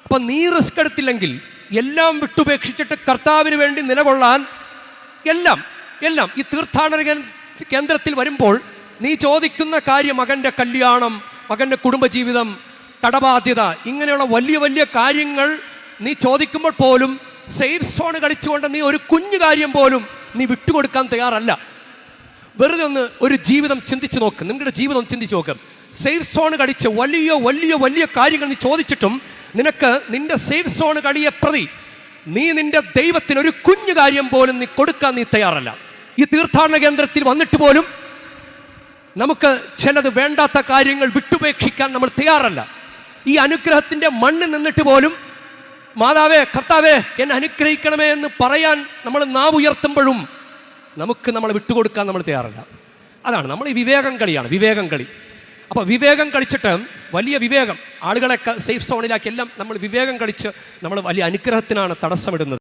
അപ്പം നീ റിസ്ക് എടുത്തില്ലെങ്കിൽ, എല്ലാം വിട്ടുപേക്ഷിച്ചിട്ട് കർത്താവിന് വേണ്ടി നിലകൊള്ളാൻ എല്ലാം ഈ തീർത്ഥാടന കേന്ദ്രത്തിൽ വരുമ്പോൾ നീ ചോദിക്കുന്ന കാര്യം, മകൻ്റെ കല്യാണം, മകൻ്റെ കുടുംബജീവിതം, കടബാധ്യത, ഇങ്ങനെയുള്ള വലിയ വലിയ കാര്യങ്ങൾ നീ ചോദിക്കുമ്പോൾ പോലും സേഫ് സോൺ കളിച്ചുകൊണ്ട് നീ ഒരു കുഞ്ഞു കാര്യം പോലും നീ വിട്ടുകൊടുക്കാൻ തയ്യാറല്ല. വെറുതെ ഒന്ന് ഒരു ജീവിതം ചിന്തിച്ച് നോക്ക്, നിങ്ങളുടെ ജീവിതം ചിന്തിച്ച് നോക്ക്. സേഫ് സോൺ കളിച്ച് വലിയ വലിയ വലിയ കാര്യങ്ങൾ നീ ചോദിച്ചിട്ടും നിനക്ക് നിന്റെ സേഫ് സോൺ കളിയെ പ്രതി നീ നിന്റെ ദൈവത്തിന് ഒരു കുഞ്ഞു കാര്യം പോലും നീ കൊടുക്കാൻ നീ തയ്യാറല്ല. ഈ തീർത്ഥാടന കേന്ദ്രത്തിൽ വന്നിട്ട് പോലും നമുക്ക് ചിലത് വേണ്ടാത്ത കാര്യങ്ങൾ വിട്ടുപേക്ഷിക്കാൻ നമ്മൾ തയ്യാറല്ല. ഈ അനുഗ്രഹത്തിൻ്റെ മണ്ണിൽ നിന്നിട്ട് പോലും മാതാവേ, കർത്താവേ, എന്നെ അനുഗ്രഹിക്കണമേ എന്ന് പറയാൻ നമ്മൾ നാവ് ഉയർത്തുമ്പോഴും നമുക്ക് നമ്മളെ വിട്ടുകൊടുക്കാൻ നമ്മൾ തയ്യാറല്ല. അതാണ് നമ്മൾ ഈ വിവേകം കളി. അപ്പോൾ വിവേകം കളിച്ചിട്ട് വലിയ വിവേകം, ആളുകളെ സേഫ് സോണിലാക്കി എല്ലാം നമ്മൾ വിവേകം കളിച്ച് നമ്മൾ വലിയ അനുഗ്രഹത്തിനാണ് തടസ്സമിടുന്നത്.